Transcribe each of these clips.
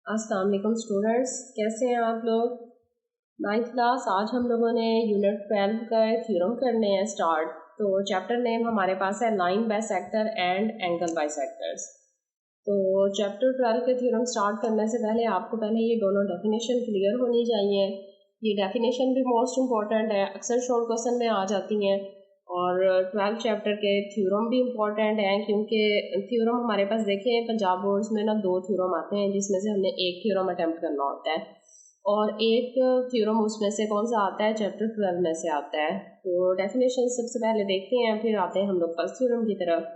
अस्सलाम वालेकुम स्टूडेंट्स, कैसे हैं आप लोग। नाइन्थ क्लास, आज हम लोगों ने यूनिट 12 का थ्योरम करने हैं स्टार्ट। तो चैप्टर नेम हमारे पास है line bisector and angle bisectors. तो चैप्टर 12 के थ्योरम स्टार्ट करने से पहले आपको पहले ये दोनों डेफिनेशन क्लियर होनी चाहिए। ये डेफिनेशन भी मोस्ट इम्पॉर्टेंट है, अक्सर शॉर्ट क्वेश्चन में आ जाती हैं। और 12 चैप्टर के थ्योरम भी इम्पॉर्टेंट हैं, क्योंकि थ्योरम हमारे पास देखें पंजाब बोर्ड्स में ना 2 थ्योरम आते हैं, जिसमें से हमने एक थ्योरम अटेम्प्ट करना होता है और एक थ्योरम उसमें से कौन सा आता है, चैप्टर 12 में से आता है। तो डेफिनेशन सबसे पहले देखते हैं, फिर आते हैं हम लोग फर्स्ट थ्योरम की तरफ।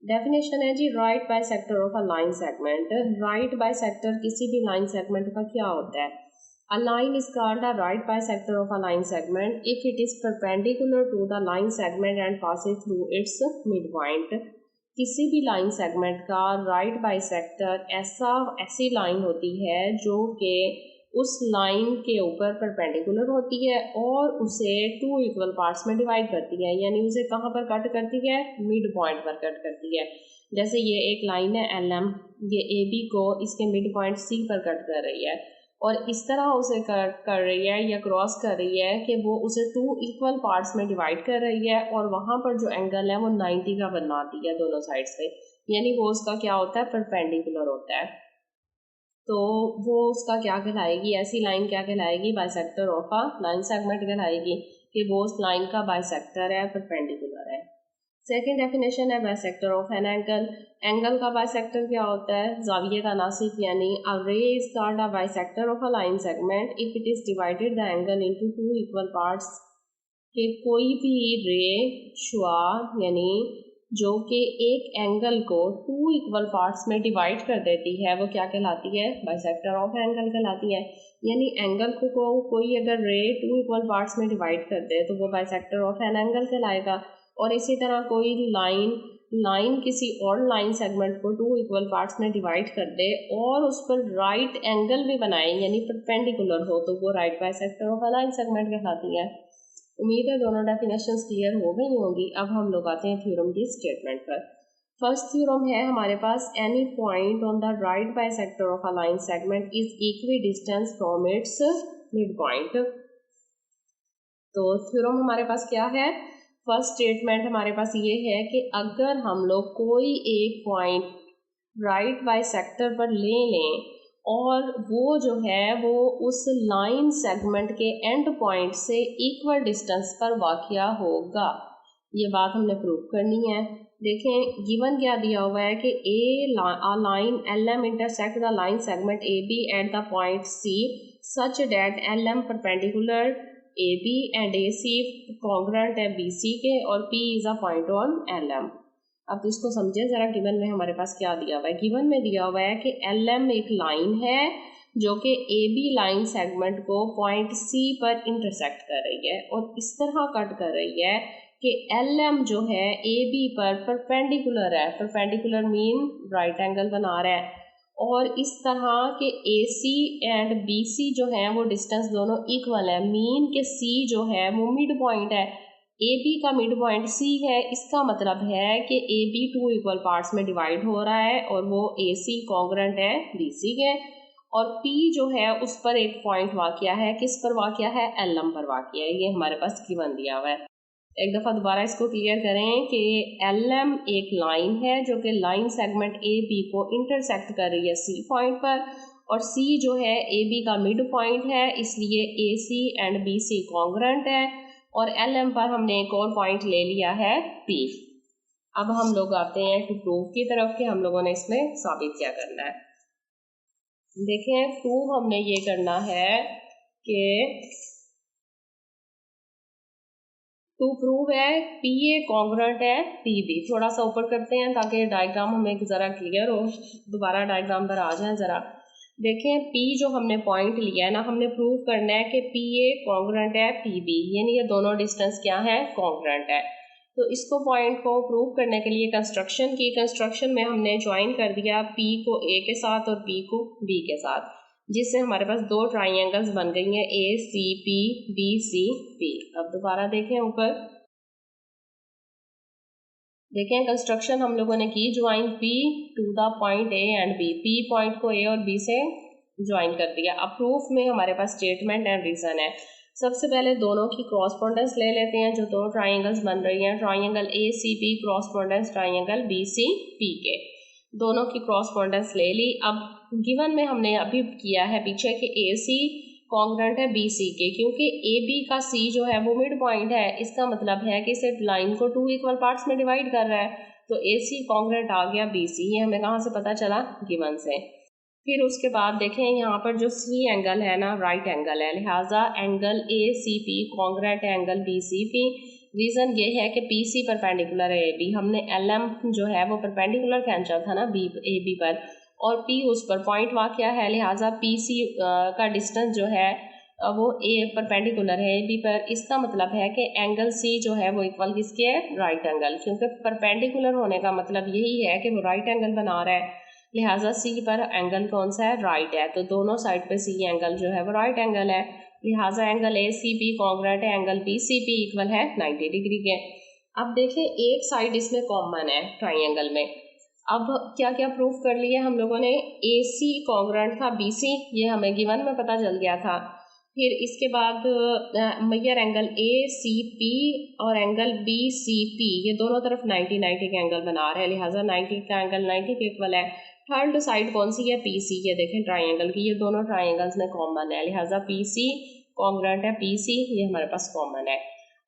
डेफिनेशन है जी, right bisector of a line segment. Right bisector किसी भी लाइन सेगमेंट का क्या होता है। A line is called a right bisector of a line segment if it is perpendicular to the line segment and passes through its midpoint। किसी भी line segment का right bisector ऐसी लाइन होती है जो कि उस लाइन के ऊपर परपेंडिकुलर होती है और उसे 2 इक्वल पार्ट्स में डिवाइड करती है, यानी उसे कहाँ पर कट करती है, मिड पॉइंट पर कट करती है। जैसे ये एक लाइन है LM, ये AB को इसके मिड पॉइंट C पर कट कर रही है और इस तरह उसे कर रही है या क्रॉस कर रही है कि वो उसे 2 इक्वल पार्ट्स में डिवाइड कर रही है और वहाँ पर जो एंगल है वो 90 का बनाती है दोनों साइड से, यानी वो उसका क्या होता है, परपेंडिकुलर होता है। तो वो उसका क्या कहलाएगी, ऐसी लाइन क्या कहलाएगी, bisector of a line segment कहलाएगी कि वो उस लाइन का बाइसेक्टर है, परपेंडिकुलर है। सेकेंड डेफिनेशन है bisector of an angle. Angle का बाइसेक्टर क्या होता है, जाविये का नासिक, यानी अ रे is called a bisector of a line segment if it is divided the angle into 2 equal parts. कि कोई भी रे शुआ यानी जो कि एक एंगल को 2 इक्वल पार्ट्स में डिवाइड कर देती है, वो क्या कहलाती है, बाइसेक्टर ऑफ एंगल कहलाती है। यानी एंगल को कोई अगर रे 2 इक्वल पार्ट्स में डिवाइड कर दे तो वो बाइसेक्टर ऑफ एन एंगल कहलाएगा। और इसी तरह कोई लाइन किसी और लाइन सेगमेंट को 2 इक्वल पार्ट्स में डिवाइड कर दे और उस पर राइट एंगल भी बनाए, यानी परपेंडिकुलर हो, तो वो right bisector of a line segment कहलाती है। उम्मीद है दोनों डेफिनेशंस क्लियर हो गई होंगी। अब हम लोग आते हैं थ्योरम की स्टेटमेंट पर। फर्स्ट थ्योरम है हमारे पास, any point on the right bisector of a line segment is equidistance from its midpoint. तो थ्योरम हमारे पास क्या है, फर्स्ट स्टेटमेंट हमारे पास ये है कि अगर हम लोग कोई एक पॉइंट राइट बाइसेक्टर पर ले लें और वो जो है वो उस लाइन सेगमेंट के एंड पॉइंट से इक्वल डिस्टेंस पर वाक़या होगा, ये बात हमने प्रूव करनी है। देखें गिवन क्या दिया हुआ है कि a line LM intersect the line segment AB at the point C such that LM perpendicular AB and AC congruent है BC के और P is a point on LM। अब इसको समझे जरा, गिवन में हमारे पास क्या दिया हुआ है। गिवन में दिया हुआ है कि LM एक लाइन है जो कि AB लाइन सेगमेंट को पॉइंट C पर इंटरसेक्ट कर रही है और इस तरह कट कर रही है कि LM जो है AB पर परपेंडिकुलर है। परपेंडिकुलर मीन राइट एंगल बना रहा है और इस तरह के AC एंड BC जो है वो डिस्टेंस दोनों इक्वल है। मीन के C जो है वो मिड पॉइंट है, AB का मिड पॉइंट C है। इसका मतलब है कि AB 2 इक्वल पार्ट्स में डिवाइड हो रहा है और वो AC कॉन्ग्रेंट है BC के, और P जो है उस पर एक पॉइंट वाक़या है, किस पर वाक़या है, LM पर वाक़या है। ये हमारे पास गिवन दिया हुआ है। एक दफ़ा दोबारा इसको क्लियर करें कि LM एक लाइन है जो कि लाइन सेगमेंट AB को इंटरसेक्ट कर रही है C पॉइंट पर, और C जो है AB का मिड पॉइंट है, इसलिए AC एंड BC कॉन्ग्रेंट है। और LM पर हमने एक और पॉइंट ले लिया है P। अब हम लोग आते हैं टू प्रूफ की तरफ कि हम लोगों ने इसमें साबित क्या करना है। देखें प्रूफ हमने ये करना है कि टू प्रूव है PA कॉन्ग्रेंट है PB। थोड़ा सा ऊपर करते हैं ताकि डायग्राम हमें ज़रा क्लियर हो, दोबारा डायग्राम पर आ जाए ज़रा। देखें P जो हमने पॉइंट लिया है ना, हमने प्रूव करना है कि PA कॉन्ग्रेंट है PB, यानी ये दोनों डिस्टेंस क्या है, कॉन्ग्रेंट है। तो इसको पॉइंट को प्रूव करने के लिए कंस्ट्रक्शन में हमने ज्वाइन कर दिया P को A के साथ और P को B के साथ, जिससे हमारे पास 2 ट्राइंगल्स बन गई हैं ACP BCP। अब दोबारा देखें ऊपर, देखें कंस्ट्रक्शन हम लोगों ने की, join P to the point A and B, P point को A और B से ज्वाइन कर दिया। अब प्रूफ में हमारे पास स्टेटमेंट एंड रीजन है। सबसे पहले दोनों की क्रॉसपोंडेंस ले लेते हैं, जो दो ट्राइंगल्स बन रही हैं, ट्राइंगल ACP क्रॉसपोंडेंस ट्राइंगल BCP के, दोनों की क्रॉसपोंडेंस ले ली। अब गिवन में हमने अभी किया है पीछे कि AC कॉन्ग्रेंट है BC के, क्योंकि AB का C जो है वो मिड पॉइंट है, इसका मतलब है कि इसे लाइन को 2 इक्वल पार्ट्स में डिवाइड कर रहा है, तो AC कॉन्ग्रेंट आ गया BC। ये हमें कहाँ से पता चला? गिवन से। फिर उसके बाद देखें यहाँ पर जो C एंगल है ना, राइट एंगल है, लिहाजा एंगल ACP कॉन्ग्रेंट है एंगल BCP। रीज़न ये है कि PC परपेंडिकुलर है AB, हमने LM जो है वो परपेंडिकुलर खींचा था ना AB पर, और P उस पर पॉइंट वाक़या है, लिहाजा PC का डिस्टेंस जो है वो A परपेंडिकुलर है AB पर। इसका मतलब है कि एंगल C जो है वो इक्वल किसके है? राइट एंगल, क्योंकि परपेंडिकुलर होने का मतलब यही है कि वो राइट एंगल बना रहा है, लिहाजा C पर एंगल कौन सा है? राइट है, तो दोनों साइड पे C एंगल जो है वो राइट एंगल है, लिहाजा एंगल ACP कॉन्ग्रेंट है एंगल BCP इक्वल है 90 डिग्री के। अब देखें एक साइड इसमें कॉमन है ट्राइंगल में। अब क्या क्या प्रूफ कर लिया हम लोगों ने? AC कॉन्ग्रेंट था BC, ये हमें गिवन में पता चल गया था। फिर इसके बाद मेजर एंगल ACP और एंगल BCP, ये दोनों तरफ 90 के एंगल बना रहे हैं, लिहाजा 90 का एंगल 90 के इक्वल है। थर्ड साइड कौन सी है? PC, ये देखें ट्राइंगल की, ये दोनों ट्राइंगल्स में कॉमन है, लिहाजा PC कॉन्ग्रेंट है PC, ये हमारे पास कॉमन है।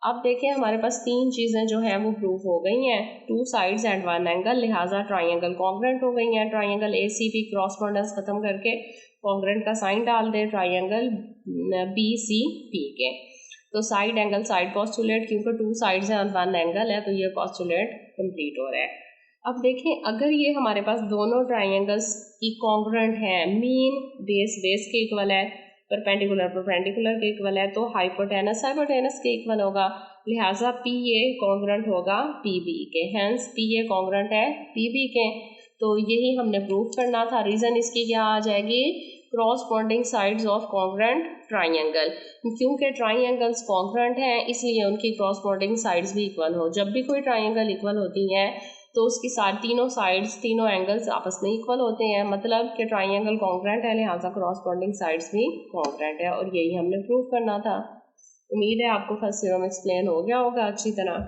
अब देखें हमारे पास तीन चीज़ें जो हैं वो प्रूफ हो गई हैं, 2 साइड्स एंड 1 एंगल, लिहाजा ट्राइंगल कॉन्ग्रेंट हो गई हैं। ट्राइंगल ACP क्रॉसपोंडेंस खत्म करके कॉन्ग्रेंट का साइन डाल दें ट्राइंगल BCP के। तो साइड एंगल साइड पोस्टुलेट, क्योंकि 2 साइड्स हैं और 1 एंगल है, तो ये पोस्टुलेट कंप्लीट हो रहा है। अब देखें अगर ये हमारे पास दोनों ट्राइंगल्स की कॉन्ग्रेंट हैं, मीन बेस बेस के इक्वल है, परपेंडिकुलर परपेंडिकुलर के इक्वल है, तो हाइपोटेनस हाइपोटेनस के इक्वल होगा, लिहाजा PA कॉन्ग्रेंट होगा PB के, हेंस PA कॉन्ग्रेंट है PB के। तो यही हमने प्रूफ करना था। रीज़न इसकी क्या आ जाएगी? Corresponding sides of congruent triangle, क्योंकि ट्राइंगल्स कॉन्ग्रेंट हैं इसलिए उनकी क्रॉसपोंडिंग साइड्स भी इक्वल हो। जब भी कोई ट्राइंगल इक्वल होती हैं तो उसकी तीनों साइड्स तीनों एंगल्स आपस में इक्वल होते हैं, मतलब कि ट्राइंगल कॉन्ग्रेंट है, लिहाजा क्रॉसपोंडिंग साइड्स भी कॉन्ग्रेंट है, और यही हमने प्रूव करना था। उम्मीद है आपको फर्स्ट थ्योरम एक्सप्लेन हो गया होगा अच्छी तरह।